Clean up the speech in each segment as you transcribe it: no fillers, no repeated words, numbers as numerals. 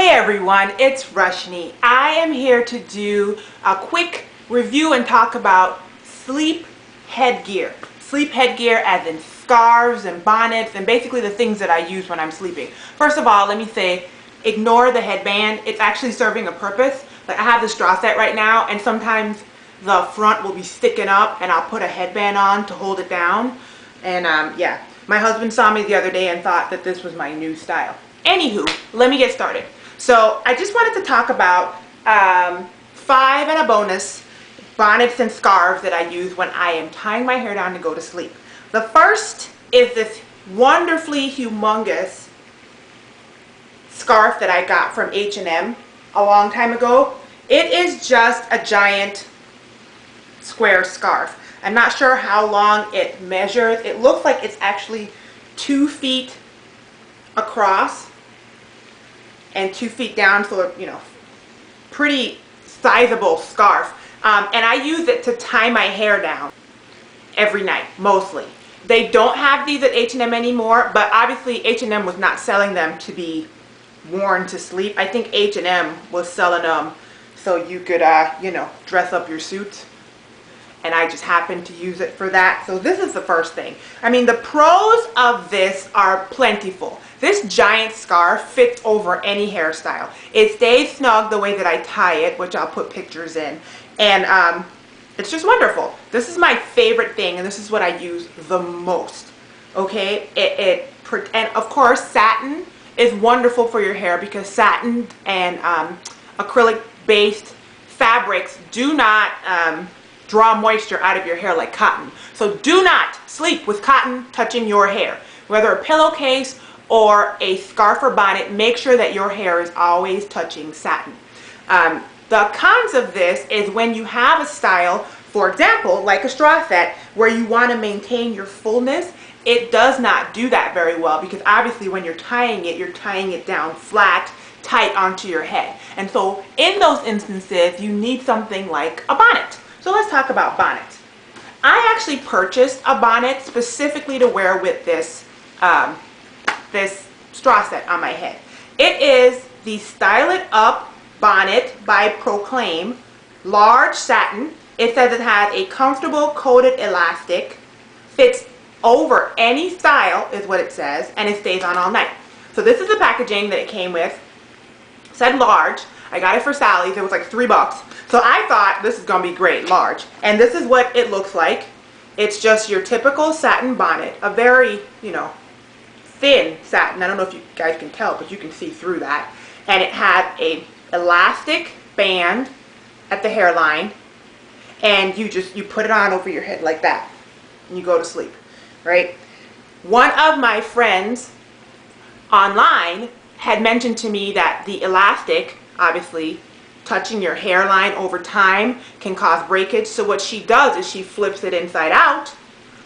Hey everyone, it's Rushni. I am here to do a quick review and talk about sleep headgear. Sleep headgear as in scarves and bonnets and basically the things that I use when I'm sleeping. First of all, let me say, ignore the headband. It's actually serving a purpose. Like I have the straw set right now and sometimes the front will be sticking up and I'll put a headband on to hold it down. And yeah, my husband saw me the other day and thought that this was my new style. Anywho, let me get started. So I just wanted to talk about 5 and a bonus bonnets and scarves that I use when I am tying my hair down to go to sleep. The first is this wonderfully humongous scarf that I got from H&M a long time ago. It is just a giant square scarf. I'm not sure how long it measures. It looks like it's actually 2 feet across and 2 feet down, so you know, pretty sizable scarf. And I use it to tie my hair down every night, mostly. They don't have these at H&M anymore, but obviously H&M was not selling them to be worn to sleep. I think H&M was selling them so you could, you know, dress up your suits. And I just happened to use it for that. So this is the first thing. I mean, the pros of this are plentiful. This giant scarf fits over any hairstyle. It stays snug the way that I tie it, which I'll put pictures in. And it's just wonderful. This is my favorite thing, and this is what I use the most. Okay? And of course, satin is wonderful for your hair because satin and acrylic-based fabrics do not draw moisture out of your hair like cotton. So do not sleep with cotton touching your hair. Whether a pillowcase or a scarf or bonnet, make sure that your hair is always touching satin. The cons of this is when you have a style, for example, like a straw set, where you want to maintain your fullness, it does not do that very well because obviously when you're tying it down flat, tight onto your head. And so in those instances, you need something like a bonnet. So let's talk about bonnets. I actually purchased a bonnet specifically to wear with this this straw set on my head. It is the Style It Up bonnet by Proclaim, large satin. It says it has a comfortable coated elastic, fits over any style is what it says, and it stays on all night. So this is the packaging that it came with. It said large. I got it for Sally's. It was like $3. So I thought this is going to be great, large. And this is what it looks like. It's just your typical satin bonnet, a very, you know, thin satin. I don't know if you guys can tell, but you can see through that. And it had a elastic band at the hairline, and you put it on over your head like that, and you go to sleep, right? One of my friends online had mentioned to me that the elastic, obviously, touching your hairline over time can cause breakage. So what she does is she flips it inside out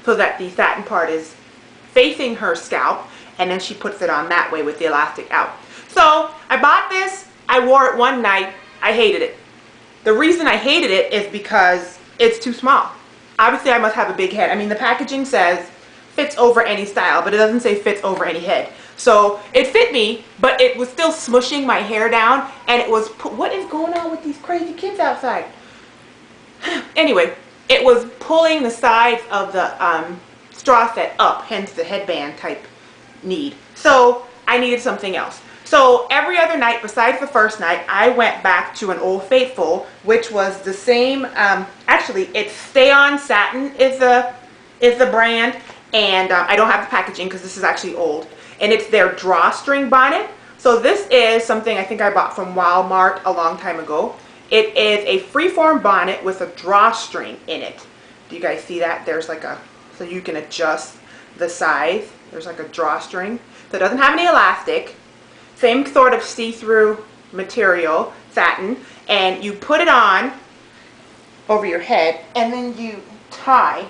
so that the satin part is facing her scalp, and then she puts it on that way with the elastic out. So I bought this. I wore it one night. I hated it. The reason I hated it is because it's too small. Obviously, I must have a big head. I mean, the packaging says fits over any style, but it doesn't say fits over any head. So it fit me, but it was still smushing my hair down, and it was, what is going on with these crazy kids outside? Anyway, it was pulling the sides of the straw set up, hence the headband type need. So I needed something else. So every other night besides the first night, I went back to an Old Faithful, which was the same, actually it's Stay On Satin is the brand, and I don't have the packaging because this is actually old. And it's their Drawstring bonnet. So this is something I think I bought from Walmart a long time ago. It is a freeform bonnet with a drawstring in it. Do you guys see that? There's like a, so you can adjust the size. There's like a drawstring. So it doesn't have any elastic. Same sort of see-through material, satin. And you put it on over your head and then you tie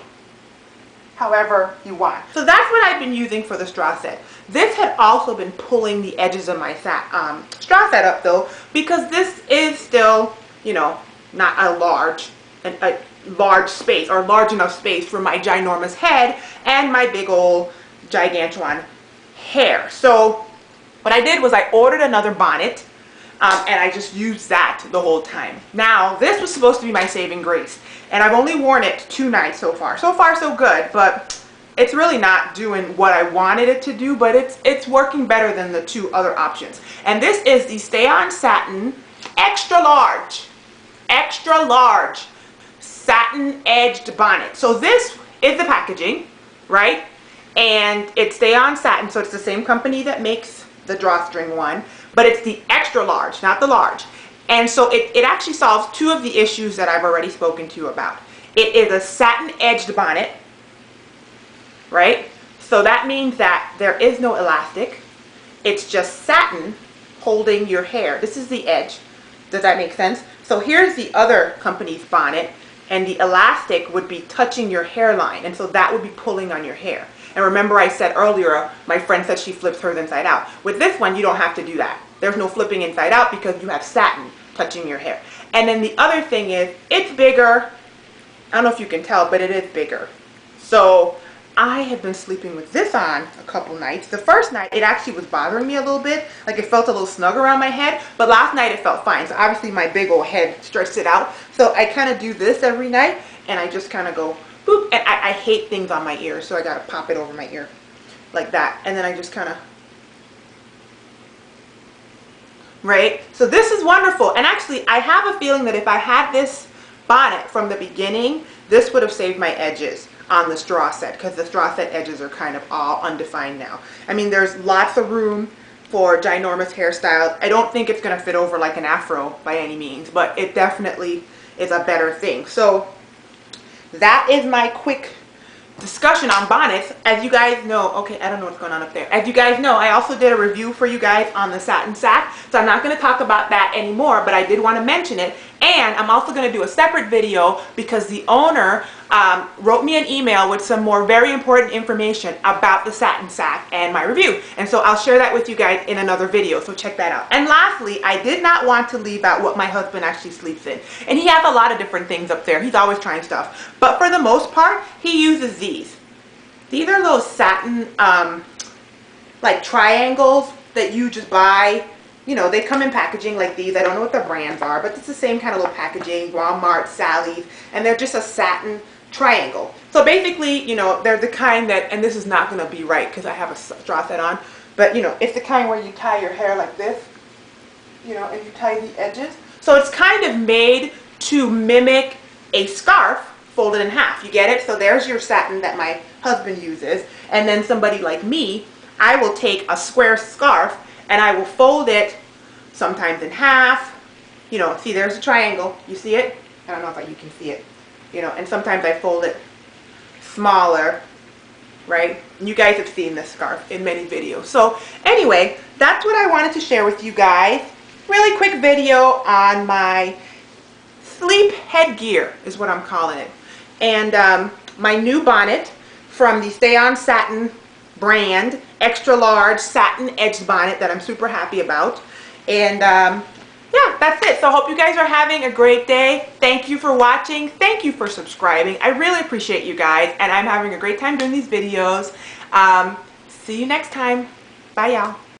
however you want. So that's what I've been using for the straw set. This had also been pulling the edges of my straw set up though, because this is still, you know, not a large space or large enough space for my ginormous head and my big old gigantuan hair. So what I did was I ordered another bonnet and I just used that the whole time. Now, this was supposed to be my saving grace, and I've only worn it 2 nights so far. So far, so good, but it's really not doing what I wanted it to do, but it's working better than the 2 other options. And this is the Stay On Satin extra large satin edged bonnet. So this is the packaging, right? And it's Stay On Satin, so it's the same company that makes the drawstring one, but it's the extra large, not the large. And so it actually solves 2 of the issues that I've already spoken to you about. It is a satin edged bonnet, right? So that means that there is no elastic. It's just satin holding your hair. This is the edge. Does that make sense? So here's the other company's bonnet, and the elastic would be touching your hairline, and so that would be pulling on your hair. And remember I said earlier, my friend said she flips hers inside out. With this one, you don't have to do that. There's no flipping inside out because you have satin touching your hair. And then the other thing is, it's bigger. I don't know if you can tell, but it is bigger. So I have been sleeping with this on a couple nights. The first night, it actually was bothering me a little bit. Like it felt a little snug around my head. But last night, it felt fine. So obviously, my big old head stretched it out. So I kind of do this every night. And I just kind of go, boop. And I hate things on my ears. So I got to pop it over my ear like that. And then I just kind of, right? So this is wonderful. And actually, I have a feeling that if I had this bonnet from the beginning, this would have saved my edges on the straw set, because the straw set edges are kind of all undefined now. I mean, there's lots of room for ginormous hairstyles. I don't think it's going to fit over like an afro by any means, but it definitely is a better thing. So that is my quick discussion on bonnets. As you guys know, okay, I don't know what's going on up there. As you guys know, I also did a review for you guys on the Satin Sakks, so I'm not going to talk about that anymore, but I did want to mention it. And I'm also going to do a separate video because the owner wrote me an email with some more very important information about the Satin Sakks and my review. And so I'll share that with you guys in another video, so check that out. And lastly, I did not want to leave out what my husband actually sleeps in. And he has a lot of different things up there. He's always trying stuff. But for the most part, he uses these. These are those satin, like triangles that you just buy. You know, they come in packaging like these. I don't know what the brands are, but it's the same kind of little packaging, Walmart, Sally's, and they're just a satin triangle. So basically, you know, they're the kind that, and this is not going to be right because I have a straw set on, but you know, it's the kind where you tie your hair like this, you know, and you tie the edges. So it's kind of made to mimic a scarf folded in half. You get it? So there's your satin that my husband uses, and then somebody like me, I will take a square scarf and I will fold it sometimes in half. You know, see, there's a triangle. You see it? I don't know if you can see it. You know, and sometimes I fold it smaller, right? You guys have seen this scarf in many videos. So anyway, that's what I wanted to share with you guys. Really quick video on my sleep headgear is what I'm calling it. And my new bonnet from the Stay On Satin brand, extra large satin edged bonnet that I'm super happy about. And yeah, that's it. So I hope you guys are having a great day. Thank you for watching. Thank you for subscribing. I really appreciate you guys, and I'm having a great time doing these videos. See you next time. Bye, y'all.